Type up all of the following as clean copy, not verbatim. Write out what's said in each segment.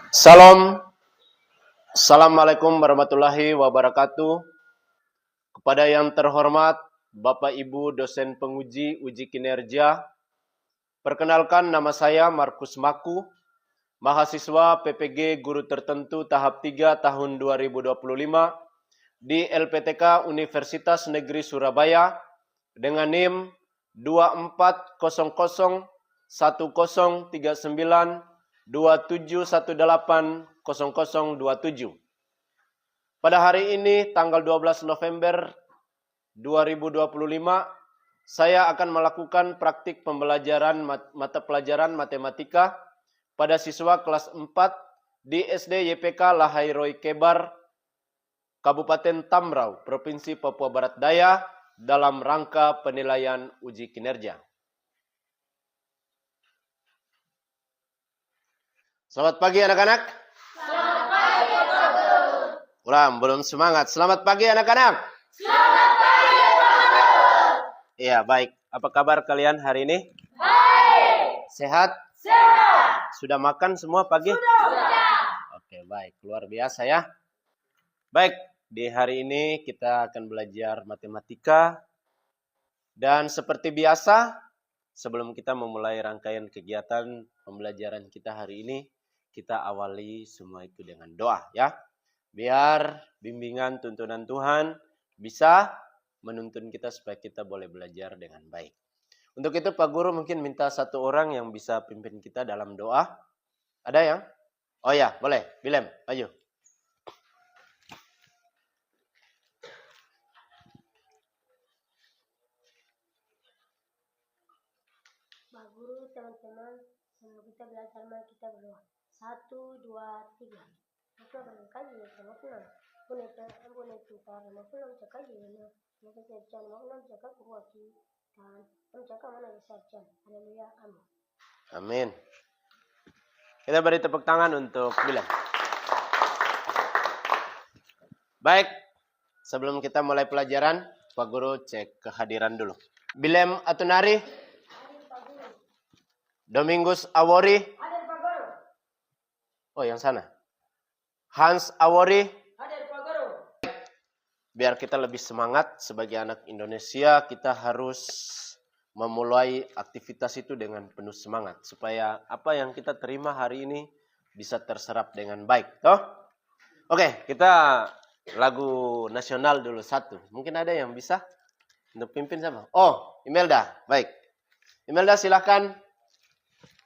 Salam, Assalamualaikum warahmatullahi wabarakatuh. Kepada yang terhormat Bapak Ibu dosen penguji uji kinerja, perkenalkan nama saya Markus Maku, mahasiswa PPG Guru Tertentu tahap 3 tahun 2025 di LPTK Universitas Negeri Surabaya dengan NIM 2400103927180027. Pada hari ini tanggal 12 November 2025, saya akan melakukan praktik pembelajaran mata pelajaran matematika pada siswa kelas 4 di SD YPK Lahai Kebar, Kabupaten Tamrau, Provinsi Papua Barat Daya, dalam rangka penilaian uji kinerja. Selamat pagi anak-anak. Selamat pagi, Pak Guru. Ulang, belum semangat. Selamat pagi anak-anak. Selamat pagi, Pak Guru. Iya, baik. Apa kabar kalian hari ini? Baik. Sehat? Sehat. Sudah makan semua pagi? Sudah. Oke, baik. Luar biasa ya. Baik, di hari ini kita akan belajar matematika. Dan seperti biasa, sebelum kita memulai rangkaian kegiatan pembelajaran kita hari ini, kita awali semua itu dengan doa ya. Biar bimbingan tuntunan Tuhan bisa menuntun kita supaya kita boleh belajar dengan baik. Untuk itu Pak Guru mungkin minta satu orang yang bisa pimpin kita dalam doa. Ada yang? Oh ya, boleh. Bilem, maju. Pak Guru, teman-teman, sebelum kita belajar, mari kita berdoa. 1, 2, 3. Maka berkaji sama pulang. Ampun itu para pulang cakaji mana. Maka sejan makna cakap kuati dan mencakap mana sejan. Haleluya, amin. Amin. Kita beri tepuk tangan untuk Bilem. Baik, sebelum kita mulai pelajaran, Pak Guru cek kehadiran dulu. Bilem Atunari, Domingus Awori. Hadir, Pak Guru. Oh, yang sana. Hans Awori. Hadir, Pak Guru. Biar kita lebih semangat sebagai anak Indonesia, kita harus memulai aktivitas itu dengan penuh semangat. Supaya apa yang kita terima hari ini bisa terserap dengan baik. Toh? Oke, kita lagu nasional dulu satu. Mungkin ada yang bisa untuk pimpin sama? Oh, Imelda. Baik. Imelda silakan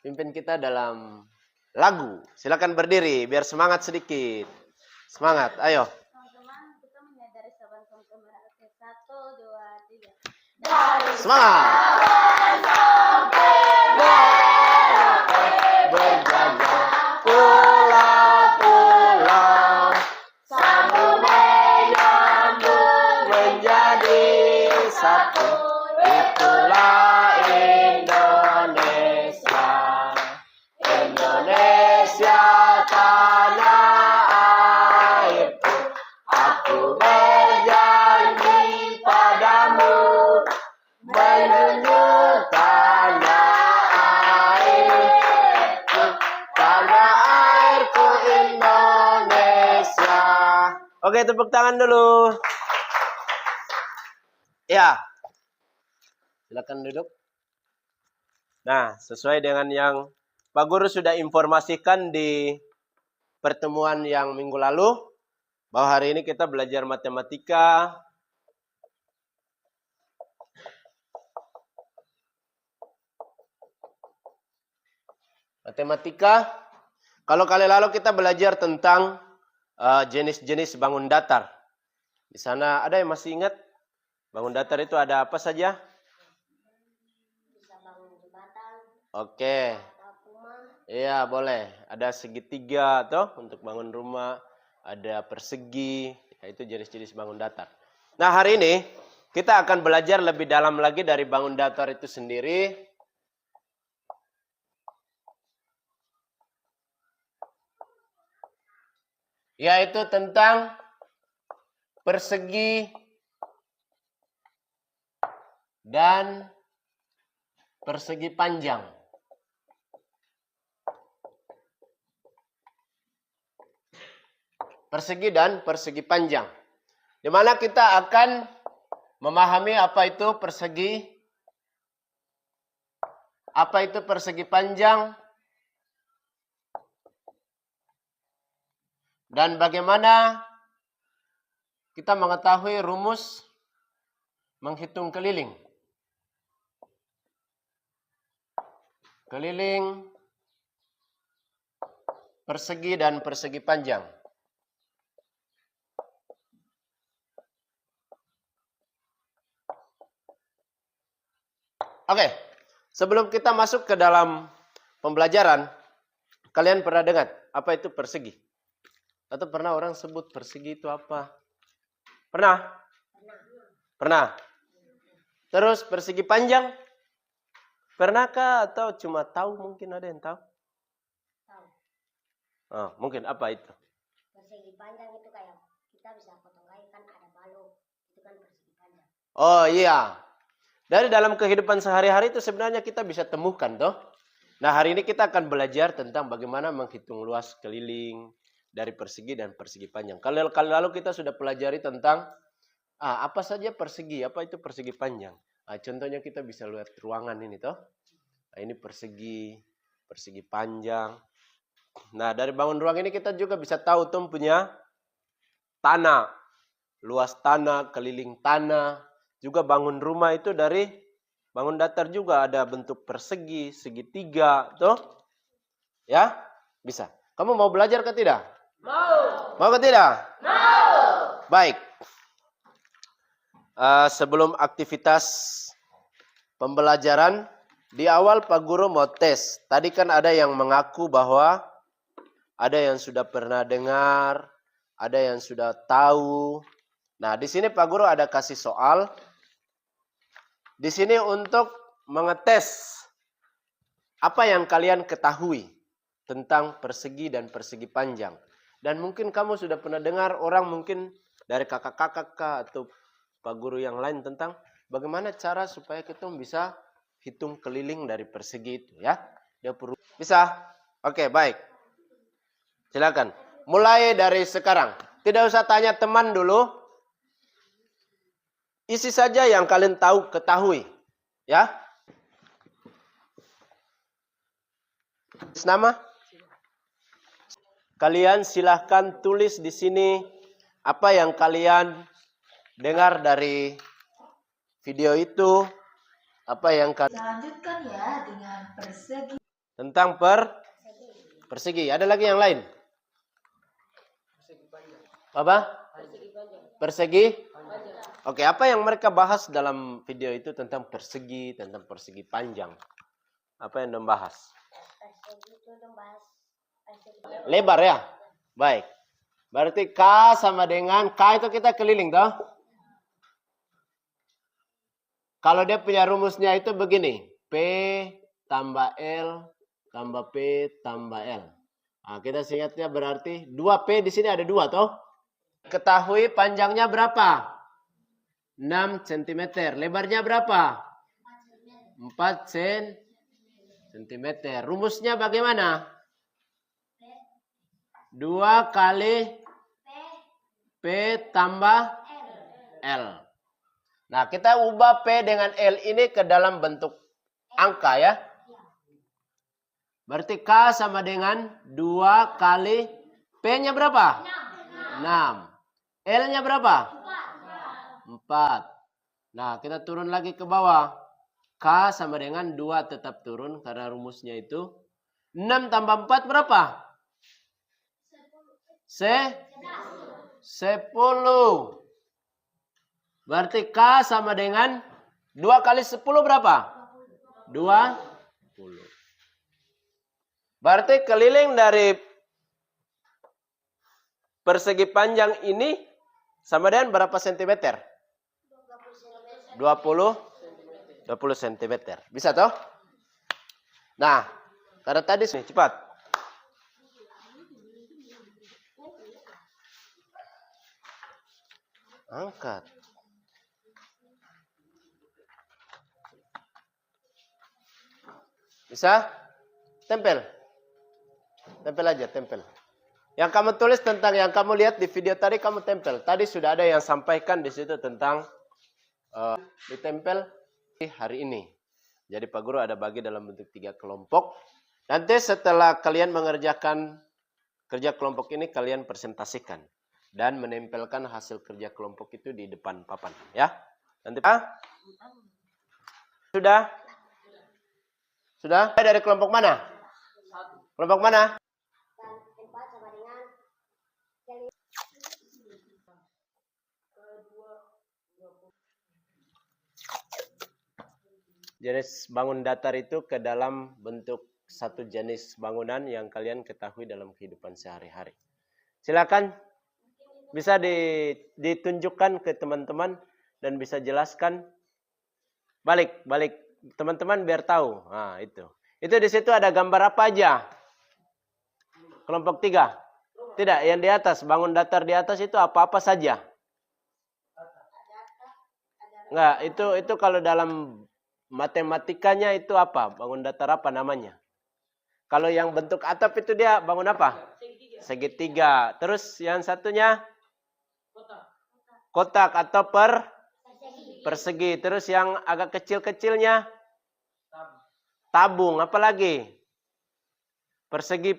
pimpin kita dalam lagu. Silakan berdiri biar semangat sedikit. Semangat, ayo. Teman-teman, kita menyadari saban kemarahan. 1, 2, 3. Dari Semangat. sampai Merauke Berjaga pulau-pulau sambung menyambung menjadi satu. Itulah Indonesia. Indonesia tanah airku. Aku berjanji padamu menunjuk tanah airku. Tanah airku Indonesia. Oke, tepuk tangan dulu. Ya. Silakan duduk. Nah, sesuai dengan yang Pak Guru sudah informasikan di pertemuan yang minggu lalu, bahwa hari ini kita belajar matematika. Matematika, kalau kali lalu kita belajar tentang jenis-jenis bangun datar. Di sana ada yang masih ingat? Bangun datar itu ada apa saja? Bisa bangun jembatan, Oke. atap rumah, Iya, boleh. Ada segitiga toh untuk bangun rumah, ada persegi, itu jenis-jenis bangun datar. Nah, hari ini kita akan belajar lebih dalam lagi dari bangun datar itu sendiri. Yaitu tentang persegi dan persegi panjang. persegi dan persegi panjang. Di mana kita akan memahami apa itu persegi panjang, dan bagaimana kita mengetahui rumus menghitung keliling. Keliling, persegi dan persegi panjang. Oke, sebelum kita masuk ke dalam pembelajaran, kalian pernah dengar apa itu persegi? Atau pernah orang sebut persegi itu apa? Pernah? Pernah. Terus persegi panjang? Pernahkah atau cuma tahu? Mungkin ada yang tahu? Tahu. Oh, mungkin apa itu? Persegi panjang itu kayak kita bisa potong kayu kan ada balok. Itu kan persegi panjang. Oh iya. Dari dalam kehidupan sehari-hari itu sebenarnya kita bisa temukan toh. Nah, hari ini kita akan belajar tentang bagaimana menghitung luas keliling dari persegi dan persegi panjang. Kali lalu kita sudah pelajari tentang apa saja persegi, apa itu persegi panjang. Contohnya kita bisa lihat ruangan ini toh. Nah, ini persegi panjang. Nah, dari bangun ruang ini kita juga bisa tahu Tom punya tanah, luas tanah, keliling tanah. Juga bangun rumah itu dari bangun datar juga ada bentuk persegi, segitiga, tuh. Ya, bisa. Kamu mau belajar ke tidak? Mau. Mau ke tidak? Mau. Baik. Sebelum aktivitas pembelajaran, di awal Pak Guru mau tes. Tadi kan ada yang mengaku bahwa ada yang sudah pernah dengar, ada yang sudah tahu. Nah, di sini Pak Guru ada kasih soal. Di sini untuk mengetes apa yang kalian ketahui tentang persegi dan persegi panjang. Dan mungkin kamu sudah pernah dengar orang mungkin dari kakak-kakak atau Pak Guru yang lain tentang bagaimana cara supaya kita bisa hitung keliling dari persegi itu ya. Dia perlu bisa? Oke, baik. Silakan. Mulai dari sekarang. Tidak usah tanya teman dulu. Isi saja yang kalian ketahui. Ya. Nama? Kalian silahkan tulis di sini apa yang kalian dengar dari video itu. Apa yang kalian Lanjutkan ya dengan persegi. tentang persegi. Ada lagi yang lain? Apa? Persegi? Oke, apa yang mereka bahas dalam video itu tentang persegi panjang? Apa yang membahas? Persegi itu membahas persegi Lebar ya? Baik. Berarti K sama dengan K itu kita keliling toh? Kalau dia punya rumusnya itu begini. P tambah L tambah P tambah L. Nah, kita ingatnya berarti 2P di sini ada 2 toh? Ketahui panjangnya berapa? 6 cm. Lebarnya berapa? 4 cm. Rumusnya bagaimana? 2 kali P tambah L. Nah, kita ubah P dengan L ini ke dalam bentuk angka ya. Berarti K sama dengan 2 kali P-nya berapa? 6. L-nya berapa? 4. Nah, kita turun lagi ke bawah. K sama dengan 2 tetap turun karena rumusnya itu 6 tambah 4 berapa? 10. Berarti K sama dengan 2 kali 10 berapa? 20. Berarti keliling dari persegi panjang ini sama dengan berapa sentimeter? 20 cm. Bisa toh? Nah, karena tadi cepat. Angkat. Bisa? Tempel. Tempel aja, tempel. Yang kamu tulis tentang yang kamu lihat di video tadi kamu tempel. Tadi sudah ada yang sampaikan di situ tentang ditempel di hari ini. Jadi Pak Guru ada bagi dalam bentuk 3 kelompok. Nanti setelah kalian mengerjakan kerja kelompok ini, kalian presentasikan. Dan menempelkan hasil kerja kelompok itu di depan papan. Ya. Nanti Sudah? Sudah? Dari kelompok mana? Kelompok mana? Jenis bangun datar itu ke dalam bentuk satu jenis bangunan yang kalian ketahui dalam kehidupan sehari-hari. Silakan bisa ditunjukkan ke teman-teman dan bisa jelaskan. Balik teman-teman biar tahu. Nah, itu. Itu di situ ada gambar apa aja? Kelompok 3. Tidak, yang di atas, bangun datar di atas itu apa-apa saja? Enggak, itu kalau dalam matematikanya itu apa? Bangun datar apa namanya? Kalau yang bentuk atap itu dia bangun apa? Segitiga. Terus yang satunya? Kotak atau persegi. Terus yang agak kecil-kecilnya? Tabung. Apa lagi? Persegi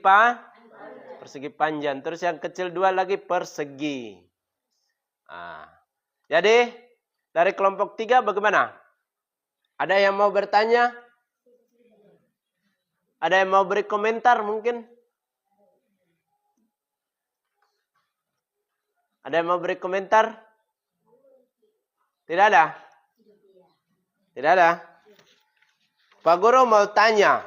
panjang. Terus yang kecil 2 lagi persegi. Nah, jadi dari kelompok 3 bagaimana? Ada yang mau bertanya? Ada yang mau beri komentar mungkin? Ada yang mau beri komentar? Tidak ada? Tidak ada? Pak Guru mau tanya.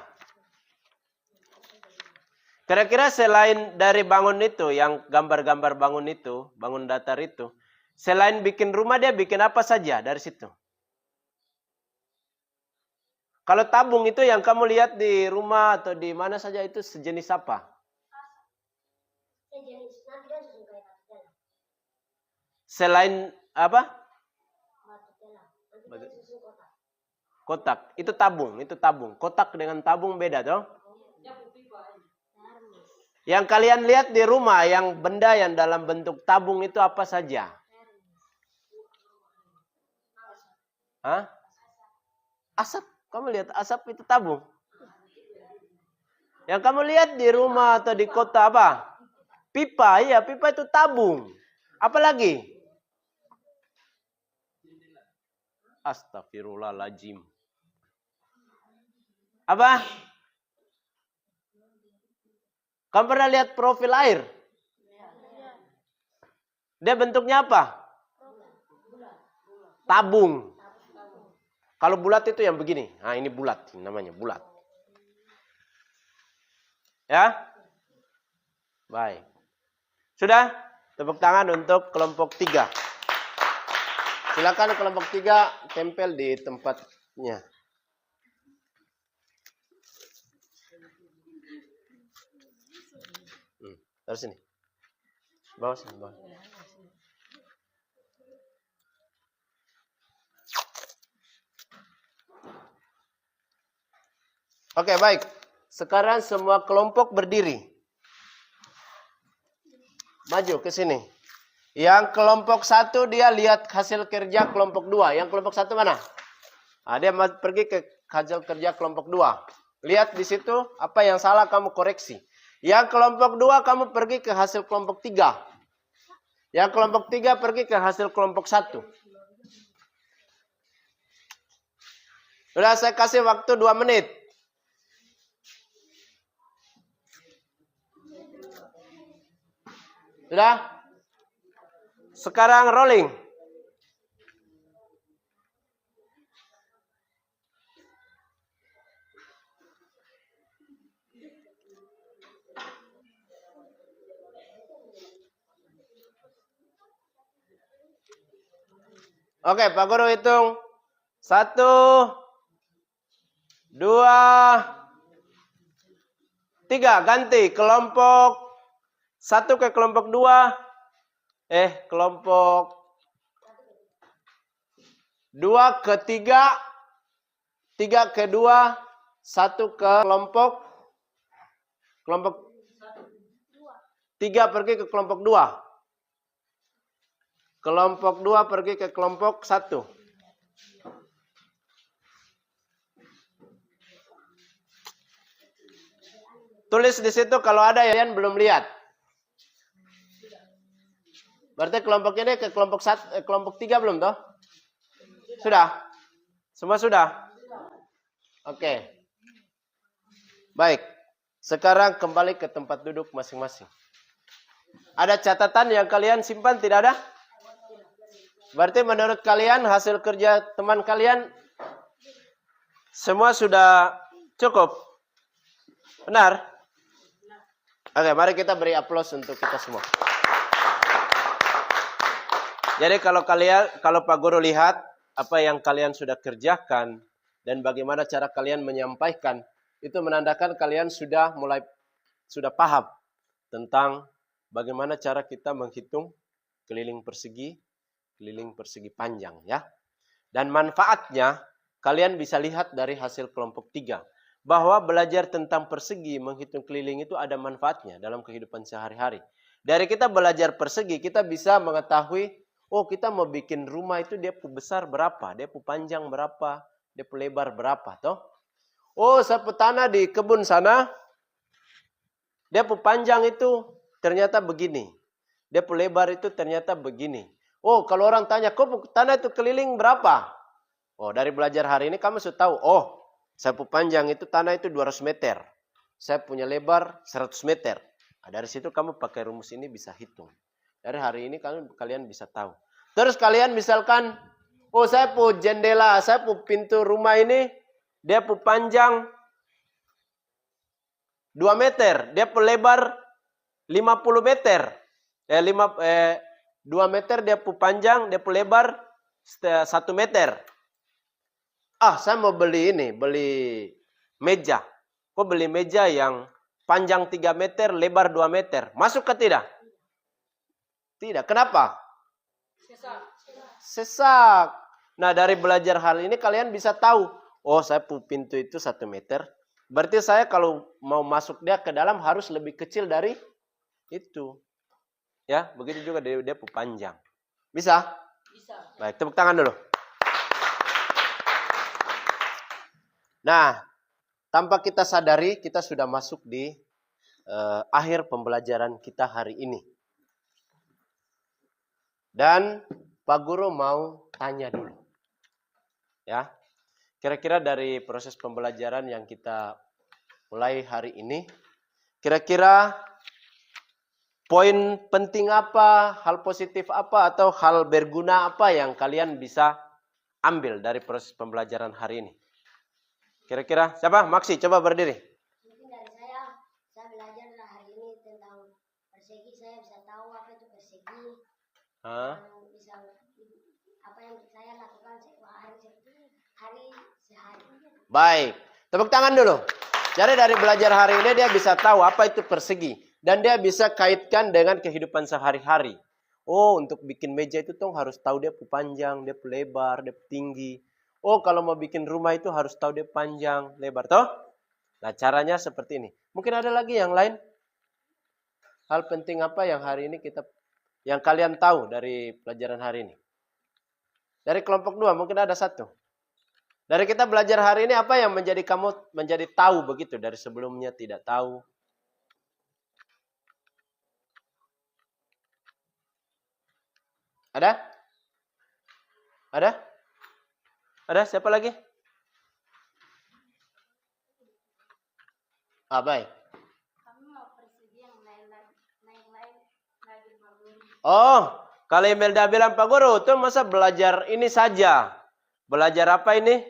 Kira-kira selain dari bangun itu, yang gambar-gambar bangun itu, bangun datar itu, selain bikin rumah dia bikin apa saja dari situ? Kalau tabung itu yang kamu lihat di rumah atau di mana saja itu sejenis apa? Selain apa? Kotak. Itu tabung. Kotak dengan tabung beda toh? Yang kalian lihat di rumah, yang benda yang dalam bentuk tabung itu apa saja? Hah? Asap. Kamu lihat asap itu tabung. Yang kamu lihat di rumah atau di kota apa? Pipa. Iya, pipa itu tabung. Apa lagi? Astagfirullahaladzim. Apa? Kamu pernah lihat profil air? Dia bentuknya apa? Tabung. Kalau bulat itu yang begini. Nah, ini bulat. Namanya bulat. Ya? Baik. Sudah? Tepuk tangan untuk kelompok 3. Silakan kelompok 3 tempel di tempatnya. Taruh sini. Bawa sini, bawa. Oke, baik. Sekarang semua kelompok berdiri. Maju ke sini. Yang kelompok 1 dia lihat hasil kerja kelompok 2. Yang kelompok 1 mana? Nah, dia pergi ke hasil kerja kelompok 2. Lihat di situ apa yang salah kamu koreksi. Yang kelompok 2 kamu pergi ke hasil kelompok 3. Yang kelompok 3 pergi ke hasil kelompok 1. Sudah saya kasih waktu 2 menit. Sudah? Sekarang rolling. Oke, Pak Guru hitung. 1, 2, 3. Ganti kelompok 1 ke kelompok 2. Kelompok 2 ke 3. 3 ke 2. 1 ke kelompok 3 3 pergi ke kelompok 2. Kelompok 2 pergi ke kelompok 1. Tulis di situ kalau ada yang belum lihat. Berarti kelompok ini ke kelompok 3 belum toh? Sudah? Semua sudah? Oke. Baik. Sekarang kembali ke tempat duduk masing-masing. Ada catatan yang kalian simpan tidak ada? Berarti menurut kalian hasil kerja teman kalian semua sudah cukup? Benar? Oke, mari kita beri aplaus untuk kita semua. Jadi kalau Pak Guru lihat apa yang kalian sudah kerjakan dan bagaimana cara kalian menyampaikan, itu menandakan kalian sudah paham tentang bagaimana cara kita menghitung keliling persegi panjang ya. Dan manfaatnya kalian bisa lihat dari hasil kelompok 3. Bahwa belajar tentang persegi, menghitung keliling itu ada manfaatnya dalam kehidupan sehari-hari. Dari kita belajar persegi, kita bisa mengetahui, oh kita mau bikin rumah itu dia besar berapa, dia panjang berapa, dia lebar berapa, toh? Oh sapu tanah di kebun sana, dia panjang itu ternyata begini, dia lebar itu ternyata begini. Oh kalau orang tanya, kok tanah itu keliling berapa? Oh dari belajar hari ini kamu sudah tahu, oh sapu panjang itu tanah itu 200 meter. Saya punya lebar 100 meter. Nah, dari situ kamu pakai rumus ini bisa hitung. Dari hari ini kalian bisa tahu. Terus kalian misalkan, oh saya punya jendela, saya punya pintu rumah ini, dia punya panjang 2 meter. Dia punya lebar 50 meter. 2 meter dia punya panjang, dia punya lebar 1 meter. Ah, saya mau beli meja. Kok beli meja yang panjang 3 meter, lebar 2 meter. Masuk ke tidak? Tidak. Kenapa? Sesak. Nah, dari belajar hal ini kalian bisa tahu. Oh, saya punya pintu itu 1 meter. Berarti saya kalau mau masuk dia ke dalam harus lebih kecil dari itu. Ya, begitu juga dia punya panjang. Bisa? Bisa. Baik, tepuk tangan dulu. Nah, tanpa kita sadari, kita sudah masuk di akhir pembelajaran kita hari ini. Dan Pak Guru mau tanya dulu. Ya, kira-kira dari proses pembelajaran yang kita mulai hari ini, kira-kira poin penting apa, hal positif apa, atau hal berguna apa yang kalian bisa ambil dari proses pembelajaran hari ini? Kira-kira siapa? Maksi, coba berdiri. Mungkin dari saya belajar hari ini tentang persegi, saya bisa tahu apa itu persegi. Bisa apa yang saya lakukan hari sehari. Baik, tepuk tangan dulu. Jadi dari belajar hari ini dia bisa tahu apa itu persegi dan dia bisa kaitkan dengan kehidupan sehari-hari. Oh, untuk bikin meja itu tuh harus tahu dia panjang, dia lebar, dia tinggi. Oh, kalau mau bikin rumah itu harus tahu dia panjang, lebar, toh? Nah, caranya seperti ini. Mungkin ada lagi yang lain? Hal penting apa yang hari ini yang kalian tahu dari pelajaran hari ini? Dari kelompok 2 mungkin ada satu. Dari kita belajar hari ini apa yang kamu menjadi tahu begitu dari sebelumnya tidak tahu? Ada? Ada? Ada siapa lagi? Baik. Oh, kalau Imelda bilang Pak Guru, itu masa belajar ini saja. Belajar apa ini?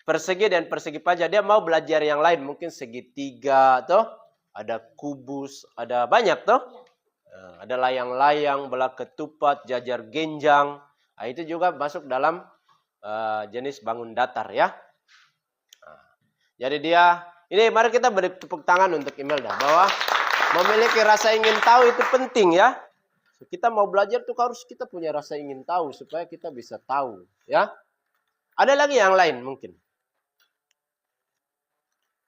Persegi dan persegi panjang. Dia mau belajar yang lain, mungkin segitiga, toh? Ada kubus, ada banyak, toh? Ada layang-layang, belah ketupat, jajar genjang. Nah, itu juga masuk dalam jenis bangun datar ya. Jadi ini mari kita beri tepuk tangan untuk Imelda bahwa memiliki rasa ingin tahu itu penting ya. Kita mau belajar tuh harus kita punya rasa ingin tahu supaya kita bisa tahu ya. Ada lagi yang lain mungkin?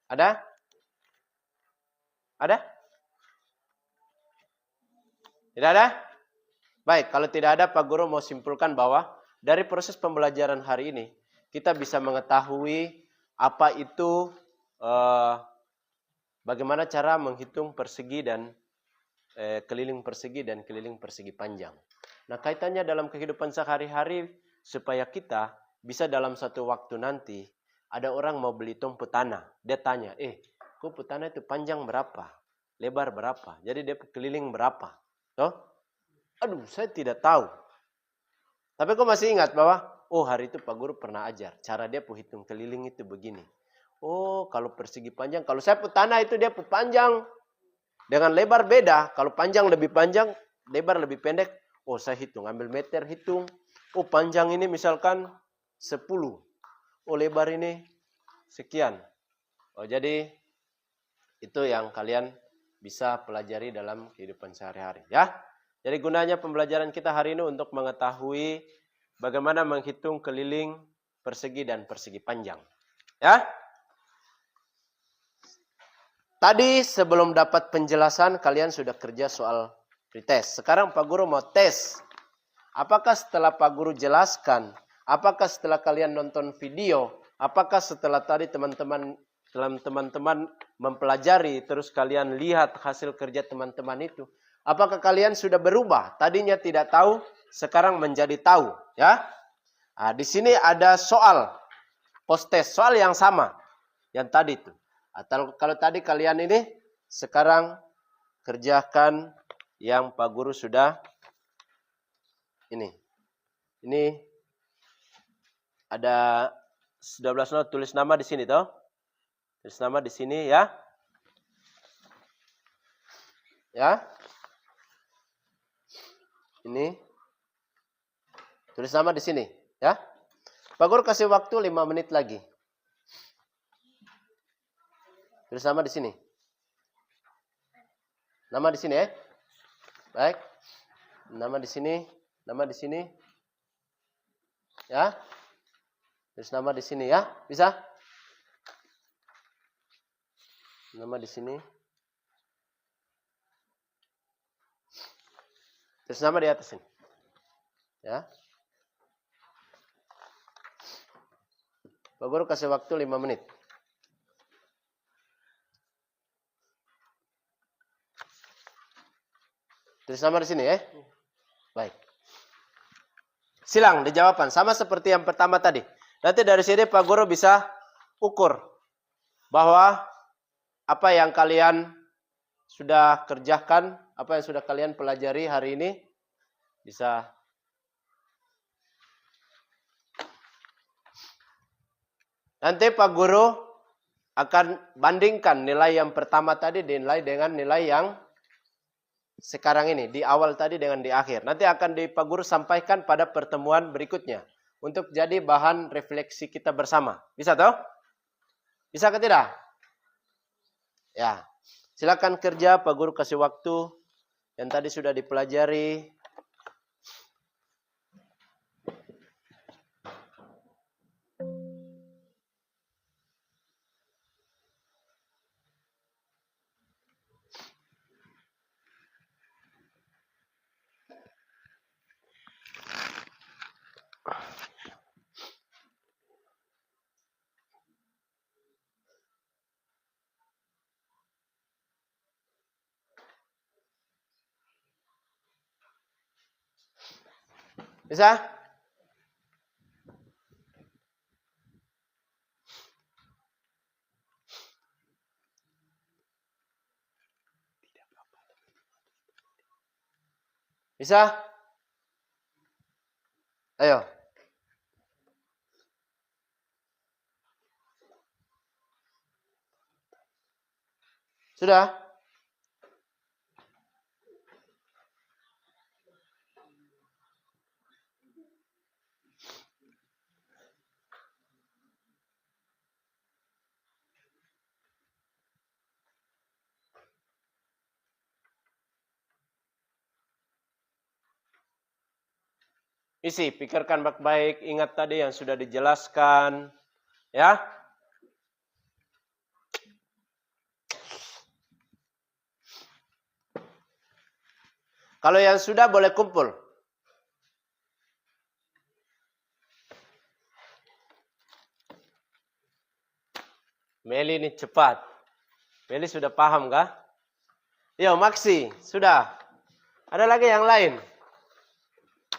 Ada? Ada? Tidak ada? Baik, kalau tidak ada, Pak Guru mau simpulkan bahwa dari proses pembelajaran hari ini, kita bisa mengetahui apa itu, bagaimana cara menghitung persegi dan keliling persegi dan keliling persegi panjang. Nah, kaitannya dalam kehidupan sehari-hari supaya kita bisa dalam satu waktu nanti, ada orang mau beli tumpu tanah. Dia tanya, tumpu tanah itu panjang berapa? Lebar berapa? Jadi dia keliling berapa? Toh? Aduh, saya tidak tahu. Tapi kok masih ingat bahwa, hari itu Pak Guru pernah ajar. Cara dia hitung keliling itu begini. Oh, kalau persegi panjang, kalau saya tanah itu dia panjang. Dengan lebar beda. Kalau panjang lebih panjang, lebar lebih pendek. Oh, saya hitung. Ambil meter, hitung. Oh, panjang ini misalkan 10. Oh, lebar ini sekian. Oh, jadi itu yang kalian bisa pelajari dalam kehidupan sehari-hari. Ya. Jadi gunanya pembelajaran kita hari ini untuk mengetahui bagaimana menghitung keliling persegi dan persegi panjang. Ya. Tadi sebelum dapat penjelasan kalian sudah kerja soal pretest. Sekarang Pak Guru mau tes. Apakah setelah Pak Guru jelaskan, apakah setelah kalian nonton video, apakah setelah tadi teman-teman mempelajari terus kalian lihat hasil kerja teman-teman itu, apakah kalian sudah berubah? Tadinya tidak tahu, sekarang menjadi tahu, ya? Nah, di sini ada soal post test, soal yang sama yang tadi itu. Atau kalau tadi kalian ini sekarang kerjakan yang Pak Guru sudah ini. Ini ada 12 not, tulis nama di sini toh. Tulis nama di sini ya. Ya. Ini. Tulis nama di sini, ya. Pak Guru kasih waktu 5 menit lagi. Tulis nama di sini. Nama di sini ya. Baik. Nama di sini, nama di sini. Ya. Tulis nama di sini ya. Bisa? Nama di sini. Tulis nama di atas ini. Ya. Pak Guru kasih waktu 5 menit. Tulis nama di sini ya. Baik. Silang dijawabkan. Sama seperti yang pertama tadi. Nanti dari sini Pak Guru bisa ukur bahwa apa yang kalian sudah kerjakan, apa yang sudah kalian pelajari hari ini bisa. Nanti Pak Guru akan bandingkan nilai yang pertama tadi dinilai dengan nilai yang sekarang ini, di awal tadi dengan di akhir. Nanti akan Pak Guru sampaikan pada pertemuan berikutnya. Untuk jadi bahan refleksi kita bersama. Bisa toh? Bisa ke tidak? Ya. Silakan kerja, Pak Guru kasih waktu. Yang tadi sudah dipelajari. Bisa? Bisa? Ayo. Sudah? Isi, pikirkan baik-baik, ingat tadi yang sudah dijelaskan. Ya. Kalau yang sudah boleh kumpul. Meli ini cepat. Meli sudah paham kah? Yo, Maksi, sudah. Ada lagi yang lain?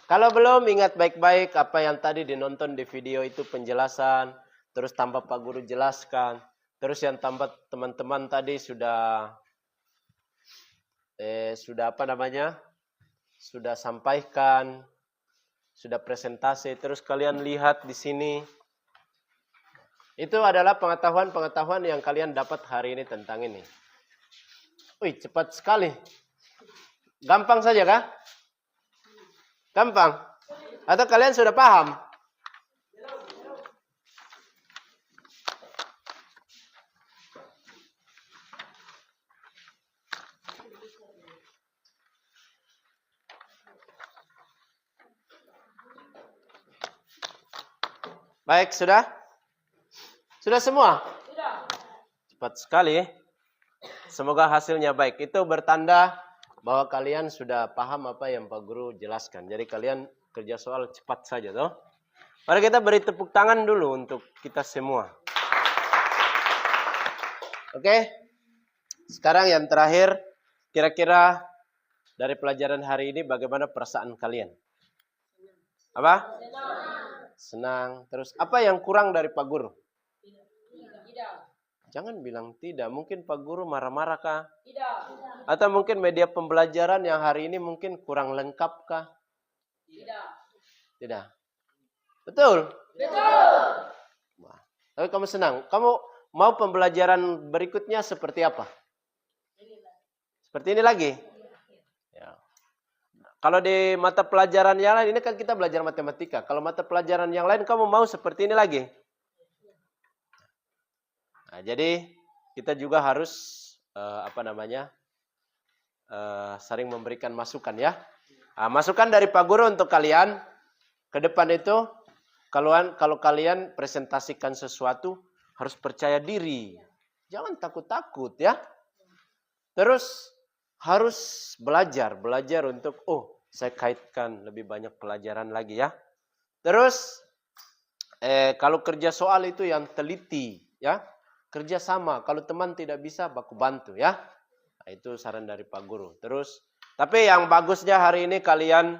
Kalau belum, ingat baik-baik apa yang tadi dinonton di video itu penjelasan. Terus tanpa Pak Guru jelaskan. Terus yang tanpa teman-teman tadi sudah apa namanya? Sudah sampaikan. Sudah presentasi. Terus kalian lihat di sini. Itu adalah pengetahuan-pengetahuan yang kalian dapat hari ini tentang ini. Wih, cepat sekali. Gampang saja kah? Gampang? Atau kalian sudah paham? Baik, sudah? Sudah semua? Sudah. Cepat sekali. Semoga hasilnya baik. Itu bertanda bahwa kalian sudah paham apa yang Pak Guru jelaskan. Jadi kalian kerja soal cepat saja, toh. Mari kita beri tepuk tangan dulu untuk kita semua. Oke? Sekarang yang terakhir, kira-kira dari pelajaran hari ini bagaimana perasaan kalian? Apa? Senang. Terus apa yang kurang dari Pak Guru? Jangan bilang tidak. Mungkin Pak Guru marah-marah kah? Tidak. Atau mungkin media pembelajaran yang hari ini mungkin kurang lengkap kah? Tidak. Tidak. Betul? Betul. Wah. Tapi kamu senang. Kamu mau pembelajaran berikutnya seperti apa? Seperti ini lagi? Ya. Kalau di mata pelajaran yang lain, ini kan kita belajar matematika. Kalau mata pelajaran yang lain, kamu mau seperti ini lagi? Nah, jadi kita juga harus sering memberikan masukan ya. Nah, masukan dari Pak Guru untuk kalian ke depan itu kalau kalian presentasikan sesuatu harus percaya diri. Jangan takut-takut ya. Terus harus belajar untuk saya kaitkan lebih banyak pelajaran lagi ya. Terus kalau kerja soal itu yang teliti ya. Kerja sama, kalau teman tidak bisa, baku bantu ya. Nah, itu saran dari Pak Guru. Terus, tapi yang bagusnya hari ini kalian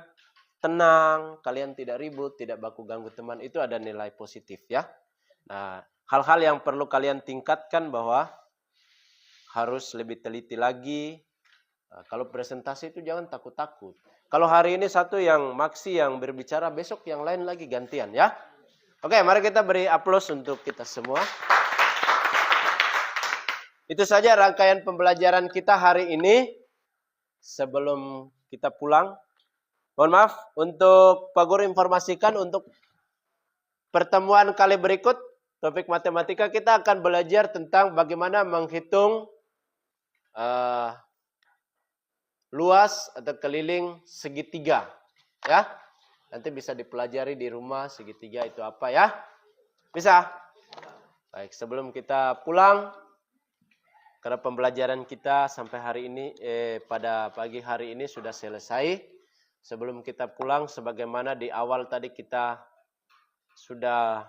tenang, kalian tidak ribut, tidak baku ganggu teman, itu ada nilai positif ya. Nah, hal-hal yang perlu kalian tingkatkan bahwa harus lebih teliti lagi. Nah, kalau presentasi itu jangan takut-takut. Kalau hari ini satu yang Maksi yang berbicara, besok yang lain lagi gantian ya. Oke, mari kita beri aplaus untuk kita semua. Itu saja rangkaian pembelajaran kita hari ini. Sebelum kita pulang, mohon maaf untuk Pak Guru informasikan untuk pertemuan kali berikut topik matematika kita akan belajar tentang bagaimana menghitung luas atau keliling segitiga ya. Nanti bisa dipelajari di rumah segitiga itu apa ya. Bisa? Baik, sebelum kita pulang, karena pembelajaran kita sampai hari ini, pada pagi hari ini sudah selesai. Sebelum kita pulang, sebagaimana di awal tadi kita sudah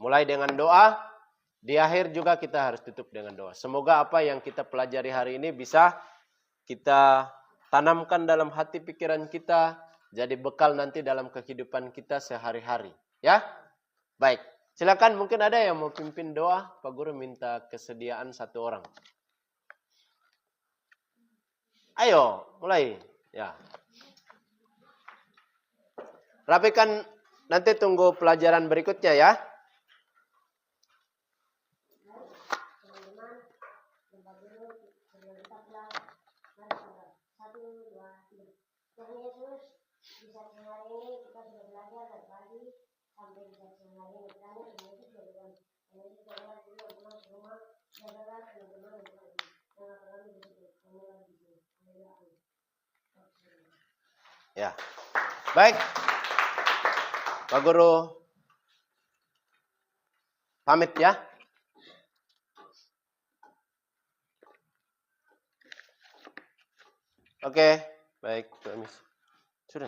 mulai dengan doa, di akhir juga kita harus tutup dengan doa. Semoga apa yang kita pelajari hari ini bisa kita tanamkan dalam hati pikiran kita, jadi bekal nanti dalam kehidupan kita sehari-hari. Ya, baik. Silakan, mungkin ada yang mau pimpin doa. Pak Guru minta kesediaan satu orang. Ayo, mulai. Ya. Rapikan, nanti tunggu pelajaran berikutnya ya. Ya, baik. Pak Guru pamit ya. Oke, Baik, Pak Amis. Sudah.